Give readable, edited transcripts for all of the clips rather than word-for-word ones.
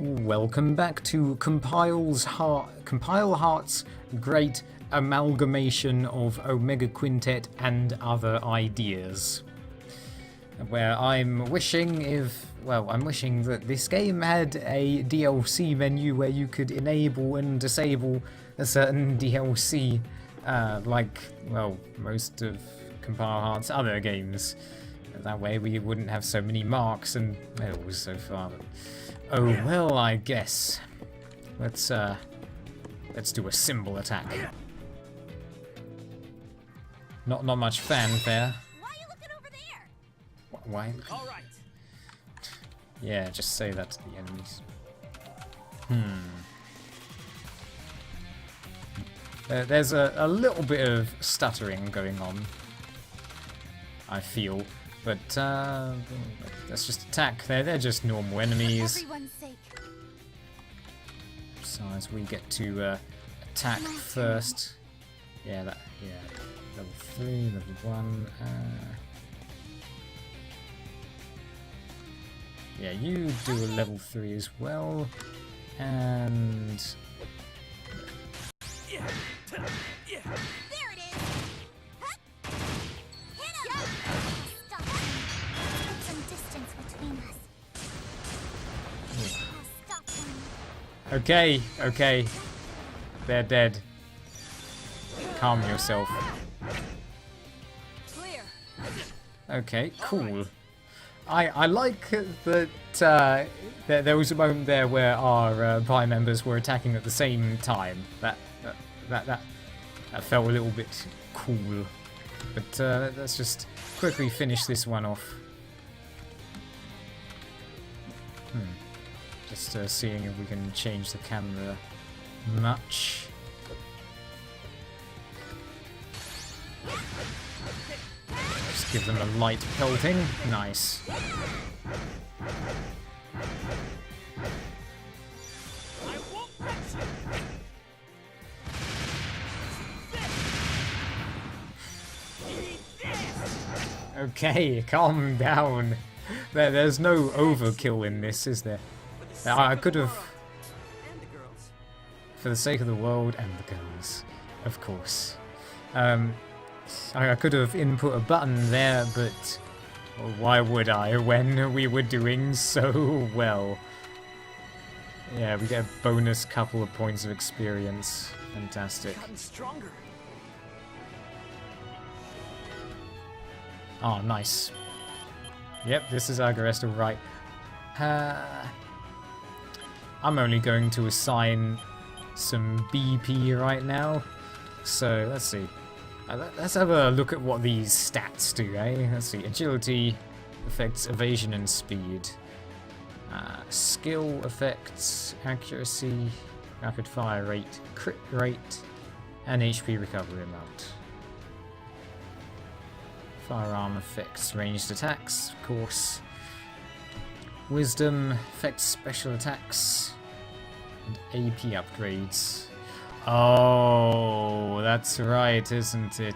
Welcome back to Compile Heart's great amalgamation of Omega Quintet and other ideas. Where I'm wishing that this game had a DLC menu where you could enable and disable a certain DLC, most of Compile Heart's other games. That way we wouldn't have so many marks and medals so far. Oh well, I guess. Let's do a symbol attack. Not much fanfare. Why are you looking over there? Why? All right. Yeah, just say that to the enemies. There's a little bit of stuttering going on, I feel. But let's just attack. They're just normal enemies. For everyone's sake. Besides, we get to attack first. Level 3, level 1. Yeah, you do a level 3 as well. And There it is. Hup. Hit him. Stop. Put some distance between us. I'll stop them. okay. They're dead. Calm yourself. Clear. Okay, cool. I like that there was a moment there where our party members were attacking at the same time. That felt a little bit cool. But let's just quickly finish this one off. Just seeing if we can change the camera much. Just give them a light pelting. Nice. Okay, calm down. There's no overkill in this, is there? I could have, for the sake of the world and the girls, of course. I could have input a button there, but why would I when we were doing so well? Yeah, we get a bonus couple of points of experience. Fantastic. Oh, nice. Yep, this is Agresta, right. I'm only going to assign some BP right now. So, let's see. Let's have a look at what these stats do, eh? Let's see. Agility affects evasion and speed. Skill affects accuracy, rapid fire rate, crit rate, and HP recovery amount. Firearm affects ranged attacks, of course. Wisdom affects special attacks and AP upgrades. Oh, that's right, isn't it?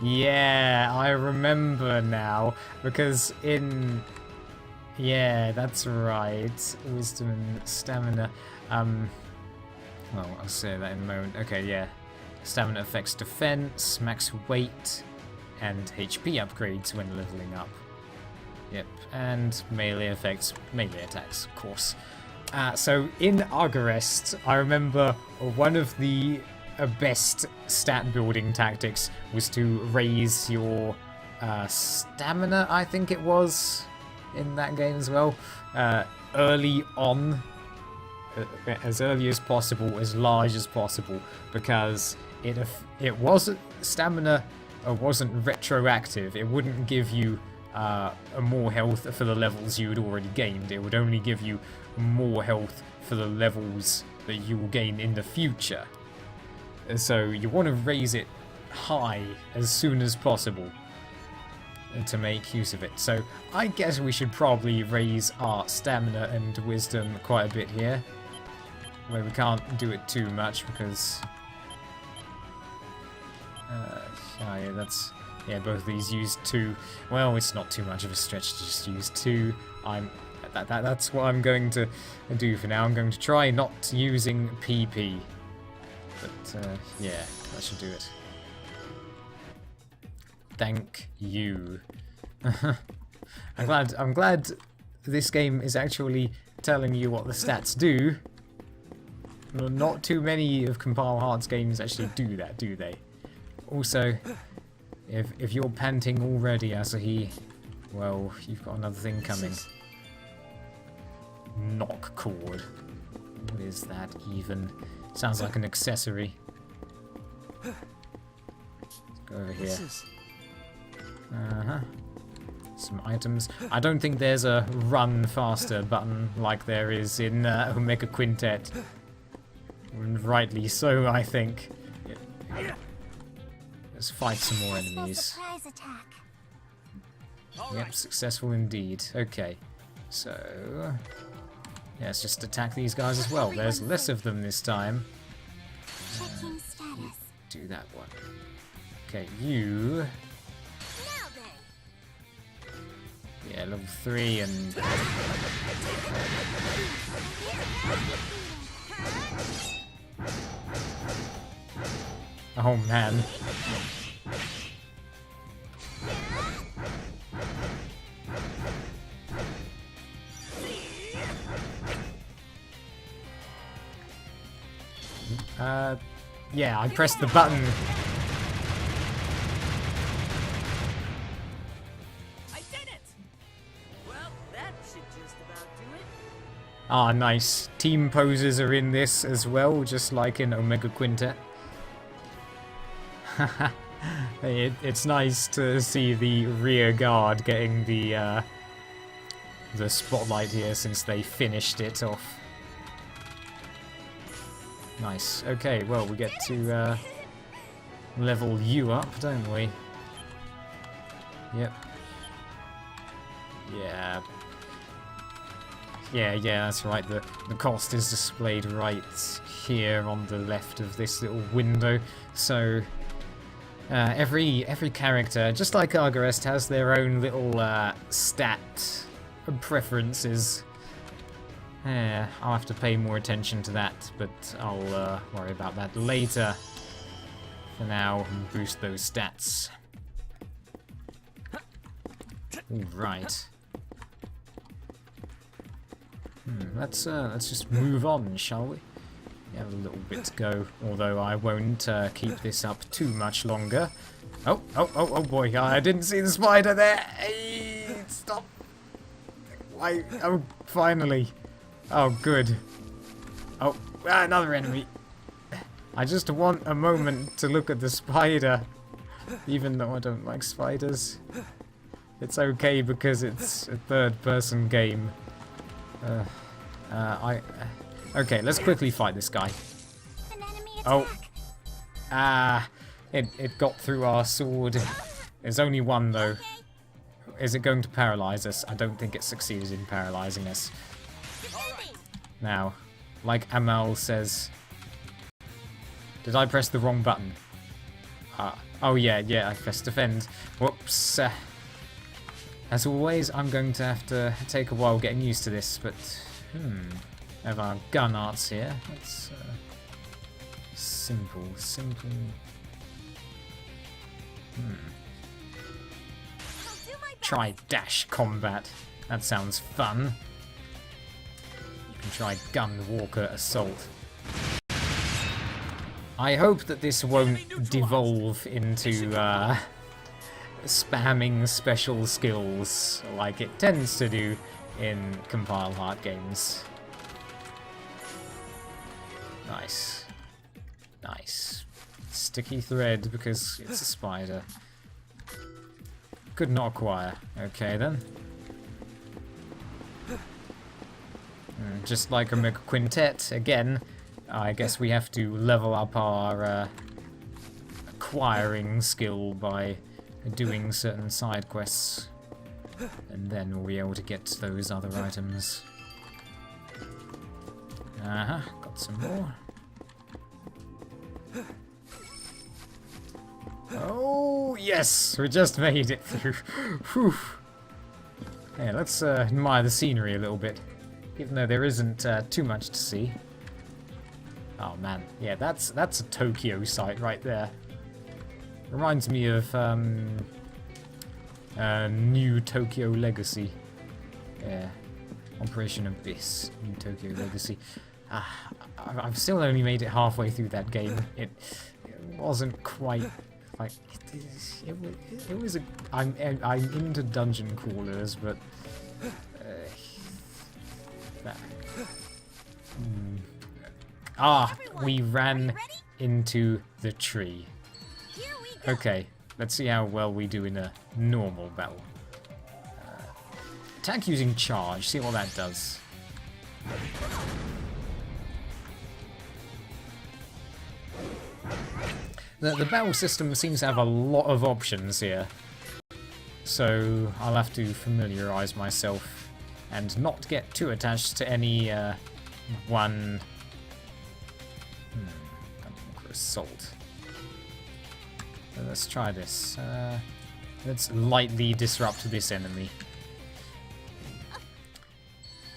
Yeah, I remember now, because yeah, that's right. Wisdom and stamina. Well, I'll say that in a moment. Okay, yeah. Stamina affects defense, max weight, and HP upgrades when leveling up. Yep, and melee affects melee attacks, of course. So in Argarest, I remember one of the best stat building tactics was to raise your stamina, I think it was, in that game as well, early on, as early as possible, as large as possible, because it wasn't stamina wasn't retroactive. It wouldn't give you more health for the levels you had already gained. It would only give you more health for the levels that you will gain in the future. So you want to raise it high as soon as possible to make use of it. So I guess we should probably raise our stamina and wisdom quite a bit here, where we can't do it too much because yeah, Yeah, both of these use 2. Well, it's not too much of a stretch to just use 2. That's what I'm going to do for now. I'm going to try not using PP. But, yeah, that should do it. Thank you. I'm glad this game is actually telling you what the stats do. Well, not too many of Compile Hearts games actually do that, do they? Also, if you're panting already, Asahi, well, you've got another thing coming. Knock cord. What is that even? Sounds like an accessory. Let's go over here. Some items. I don't think there's a run faster button like there is in Omega Quintet. And rightly so, I think. Let's fight some more enemies. Yep, successful indeed. Okay, so yeah, let's just attack these guys as well. There's less of them this time. Do that one. Okay, you. Yeah, level 3 and. Oh man. Yeah, I pressed the button. I did it! Well, that should just about do it. Ah, nice. Team poses are in this as well, just like in Omega Quintet. It's nice to see the rear guard getting the spotlight here since they finished it off. Nice. Okay, well, we get to level you up, don't we? Yep. Yeah. Yeah, that's right. The cost is displayed right here on the left of this little window. So every character, just like Argarest, has their own little stat preferences. Yeah, I'll have to pay more attention to that, but I'll worry about that later. For now, boost those stats. Alright. Let's just move on, shall we? We have a little bit to go, although I won't keep this up too much longer. Oh boy, I didn't see the spider there! Hey, stop! Why? Oh, finally! Oh, good. Oh, another enemy. I just want a moment to look at the spider, even though I don't like spiders. It's okay because it's a third-person game. Okay, let's quickly fight this guy. Oh. It got through our sword. There's only one, though. Is it going to paralyze us? I don't think it succeeded in paralyzing us. Now, like Amal says... Did I press the wrong button? Oh yeah, I pressed defend. Whoops. As always, I'm going to have to take a while getting used to this, but... I have our gun arts here. That's simple. Try dash combat. That sounds fun. You can try gun walker assault. I hope that this won't devolve into spamming special skills like it tends to do in Compile Heart games. Nice. Sticky thread because it's a spider. Could not acquire. Okay then. Just like Omega Quintet, again, I guess we have to level up our acquiring skill by doing certain side quests. And then we'll be able to get those other items. Got some more. Oh, yes! We just made it through. Whew. Yeah, let's admire the scenery a little bit. Even though there isn't too much to see. Oh man, yeah, that's a Tokyo site right there. Reminds me of New Tokyo Legacy. Yeah, Operation Abyss, New Tokyo Legacy. I've still only made it halfway through that game. It wasn't quite like it was a. I'm into dungeon crawlers, but that. We ran into the tree. Here we go. Okay, let's see how well we do in a normal battle. Attack using charge, see what that does. The battle system seems to have a lot of options here. So I'll have to familiarise myself and not get too attached to any one assault. So let's try this. Let's lightly disrupt this enemy.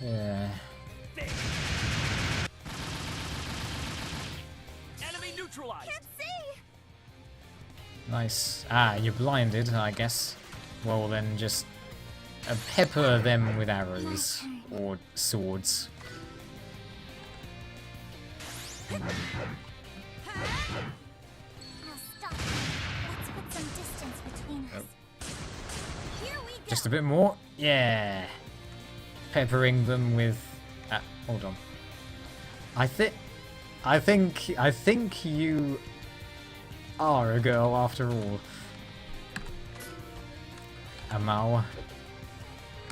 Yeah. Enemy neutralized. Can't see. Nice. You're blinded, I guess. Well then, just pepper them with arrows or swords. I'll stop. Let's put some distance between us. Here we go. Just a bit more. Yeah. Peppering them with. Hold on. I think you are a girl after all. Amal.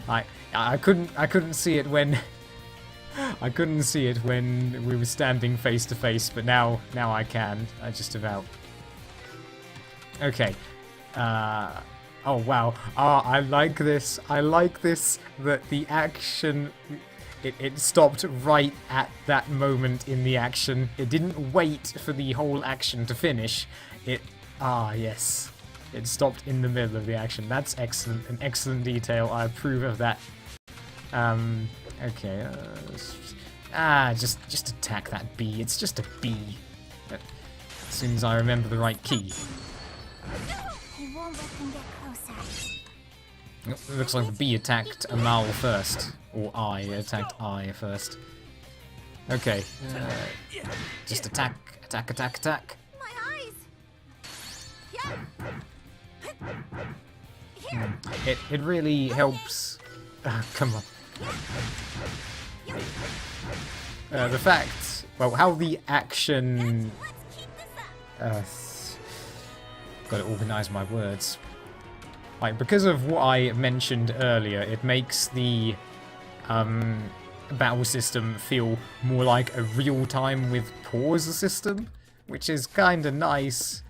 I couldn't see it when I couldn't see it when we were standing face to face, but now I can. I just about. Okay. Oh wow. I like this. I like this that the action it stopped right at that moment in the action. It didn't wait for the whole action to finish. Yes. It stopped in the middle of the action. That's excellent. An excellent detail. I approve of that. Okay. Just attack that bee. It's just a bee. As soon as I remember the right key. He won't let them get closer. It looks like the bee attacked Amal first. Or I attacked I first. Okay. Just attack. Attack. My eyes. Yeah. Here. It really helps. Come on. The fact, well, how the action. Let's keep this up. Got to organise my words. Like, because of what I mentioned earlier, it makes the battle system feel more like a real-time with pause system, which is kind of nice.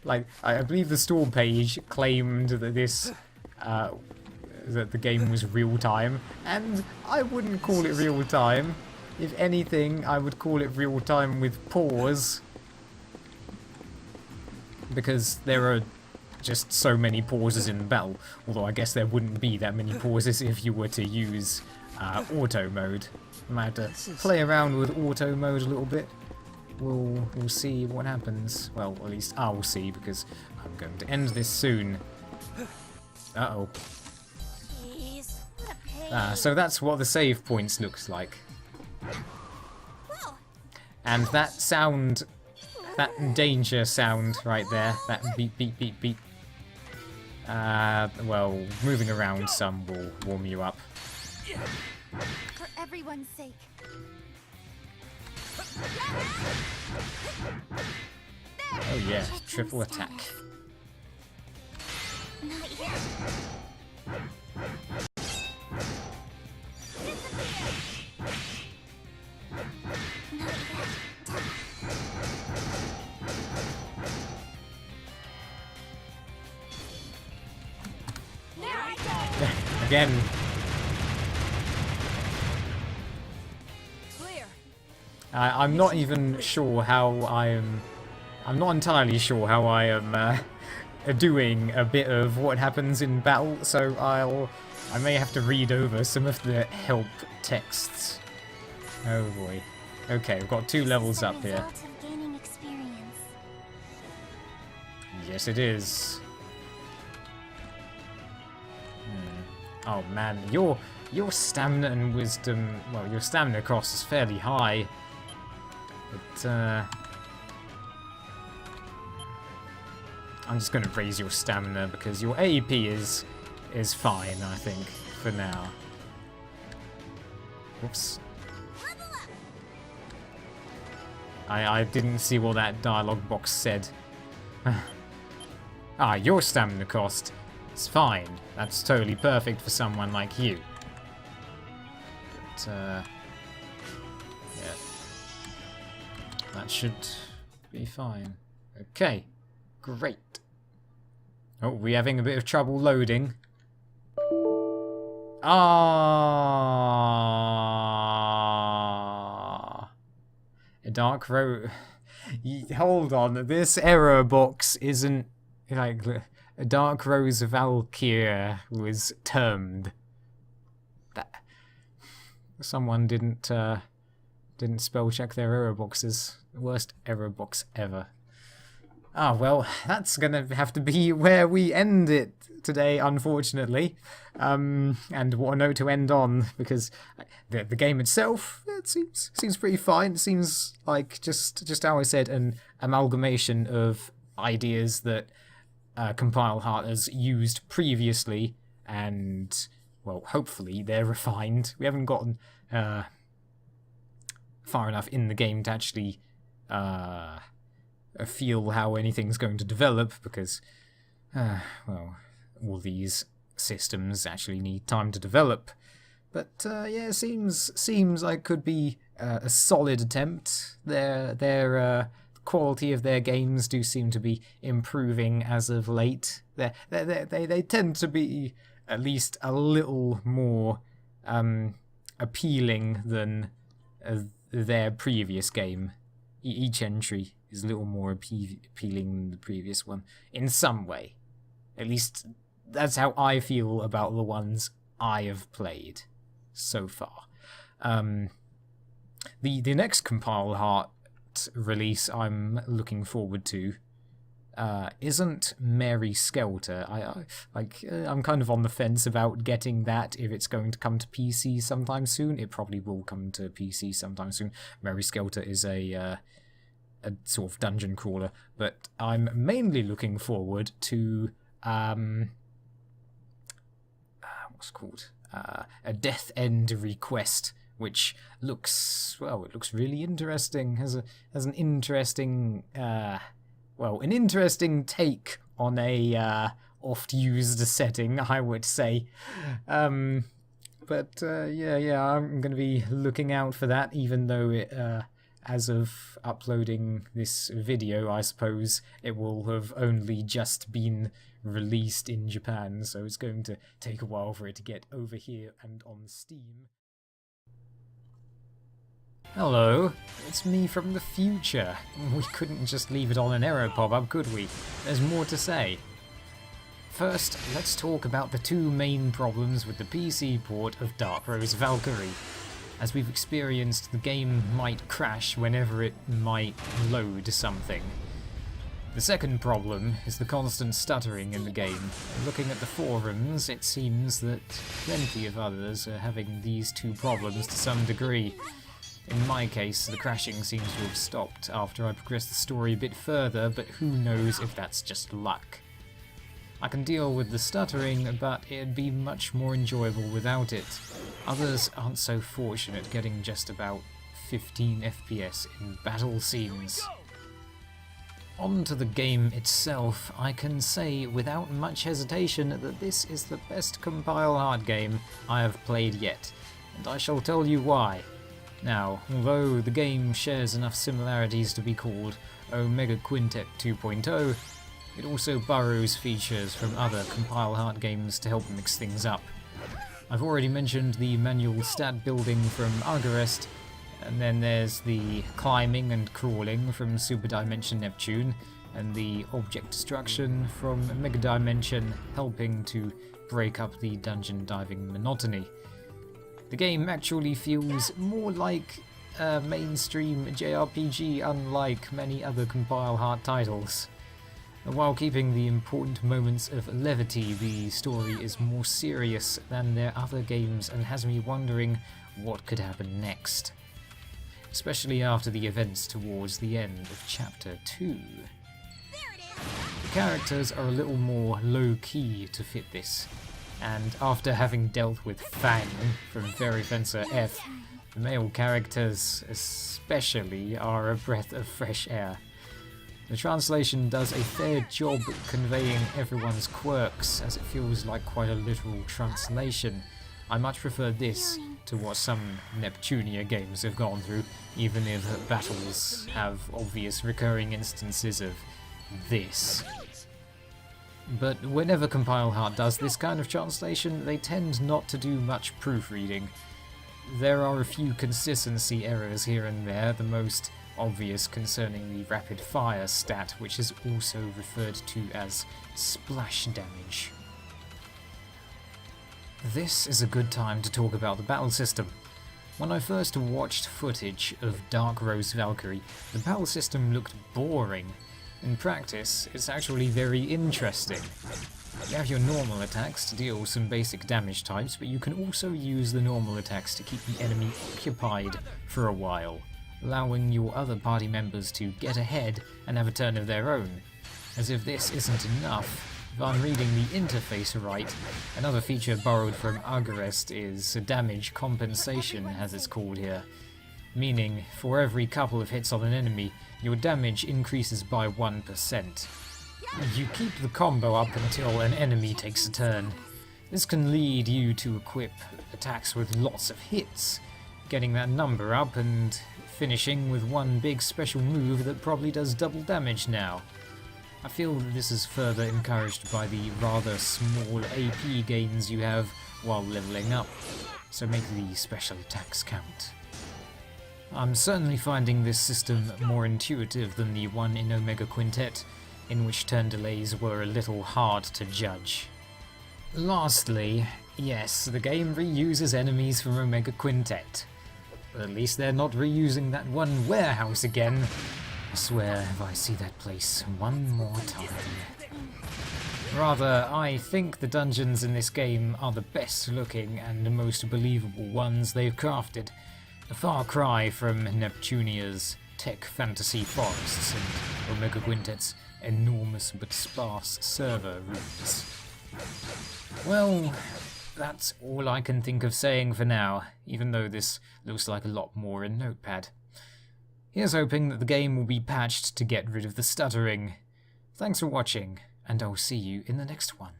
Like, I believe the store page claimed that this, that the game was real-time, and I wouldn't call it real-time. If anything, I would call it real-time with pause. Because there are just so many pauses in battle, although I guess there wouldn't be that many pauses if you were to use auto mode. I might have to play around with auto mode a little bit. We'll see what happens. Well, at least I'll see, because I'm going to end this soon. Uh-oh. Jeez, what a pain. So that's what the save points looks like. Whoa. And that sound, that danger sound right there, that beep beep beep beep. Well, moving around some will warm you up. For everyone's sake. Oh yeah, triple attack. Not yet. Not yet. There I go. Again, Clear. I'm not even sure how I'm not entirely sure how I am doing a bit of what happens in battle, so I may have to read over some of the help texts. Oh boy. Okay, we've got 2 levels up here. Result of gaining experience. Yes, it is. Oh man, your stamina and wisdom, well, your stamina cost is fairly high, but I'm just going to raise your stamina because your AEP is fine, I think, for now. Whoops. I didn't see what that dialogue box said. Ah, your stamina cost. It's fine. That's totally perfect for someone like you. But, yeah. That should be fine. Okay. Great. Oh, we're having a bit of trouble loading. Ah. A dark road. Hold on. This error box isn't like... A Dark Rose Valkyrie was termed. That someone didn't spell check their error boxes. The worst error box ever. Ah, well, that's gonna have to be where we end it today, unfortunately. And what a note to end on, because the game itself, it seems pretty fine. It seems like just how I said, an amalgamation of ideas that Compile Heart has used previously, and well, hopefully they're refined. We haven't gotten far enough in the game to actually feel how anything's going to develop, because well, all these systems actually need time to develop. But yeah, seems like could be a solid attempt. Their quality of their games do seem to be improving as of late. They tend to be at least a little more appealing than their previous game. Each entry is a little more appealing than the previous one in some way. At least that's how I feel about the ones I have played so far. The next Compile Heart release I'm looking forward to isn't Mary Skelter. I'm kind of on the fence about getting that if it's going to come to PC sometime soon. It probably will come to PC sometime soon. Mary Skelter is a sort of dungeon crawler, but I'm mainly looking forward to what's it called? A Death End Request, which looks, well, it looks really interesting. Has an interesting an interesting take on a oft used setting, I would say. Yeah, I'm going to be looking out for that, even though it as of uploading this video, I suppose it will have only just been released in Japan, so it's going to take a while for it to get over here and on Steam. Hello, it's me from the future. We couldn't just leave it on an error pop-up, could we? There's more to say. First, let's talk about the 2 main problems with the PC port of Dark Rose Valkyrie. As we've experienced, the game might crash whenever it might load something. The second problem is the constant stuttering in the game. Looking at the forums, it seems that plenty of others are having these 2 problems to some degree. In my case, the crashing seems to have stopped after I progressed the story a bit further, but who knows if that's just luck. I can deal with the stuttering, but it'd be much more enjoyable without it. Others aren't so fortunate, getting just about 15 FPS in battle scenes. On to the game itself, I can say without much hesitation that this is the best Compile Heart game I have played yet, and I shall tell you why. Now, although the game shares enough similarities to be called Omega Quintet 2.0, it also borrows features from other Compile Heart games to help mix things up. I've already mentioned the manual stat building from Argarest, And then there's the climbing and crawling from Super Dimension Neptune, and the object destruction from Mega Dimension, helping to break up the dungeon diving monotony. The game actually feels more like a mainstream JRPG, unlike many other Compile Heart titles. While keeping the important moments of levity, the story is more serious than their other games and has me wondering what could happen next, especially after the events towards the end of Chapter 2. The characters are a little more low-key to fit this, and after having dealt with Fang from Fairy Fencer F, the male characters especially are a breath of fresh air. The translation does a fair job conveying everyone's quirks, as it feels like quite a literal translation. I much prefer this to what some Neptunia games have gone through, even if battles have obvious recurring instances of this. But whenever Compile Heart does this kind of translation, they tend not to do much proofreading. There are a few consistency errors here and there, the most obvious concerning the rapid fire stat, which is also referred to as splash damage. This is a good time to talk about the battle system. When I first watched footage of Dark Rose Valkyrie, the battle system looked boring. In practice, it's actually very interesting. You have your normal attacks to deal some basic damage types, but you can also use the normal attacks to keep the enemy occupied for a while, allowing your other party members to get ahead and have a turn of their own. As if this isn't enough, if I'm reading the interface right, another feature borrowed from Ugarest is damage compensation, as it's called here, meaning for every couple of hits on an enemy, your damage increases by 1%. You keep the combo up until an enemy takes a turn. This can lead you to equip attacks with lots of hits, getting that number up and finishing with one big special move that probably does double damage now. I feel that this is further encouraged by the rather small AP gains you have while leveling up, so make the special attacks count. I'm certainly finding this system more intuitive than the one in Omega Quintet, in which turn delays were a little hard to judge. Lastly, yes, the game reuses enemies from Omega Quintet. But at least they're not reusing that one warehouse again. I swear if I see that place one more time. Rather, I think the dungeons in this game are the best looking and most believable ones they've crafted. A far cry from Neptunia's tech fantasy forests and Omega Quintet's enormous but sparse server rooms. Well, that's all I can think of saying for now, even though this looks like a lot more in Notepad. Here's hoping that the game will be patched to get rid of the stuttering. Thanks for watching, and I'll see you in the next one.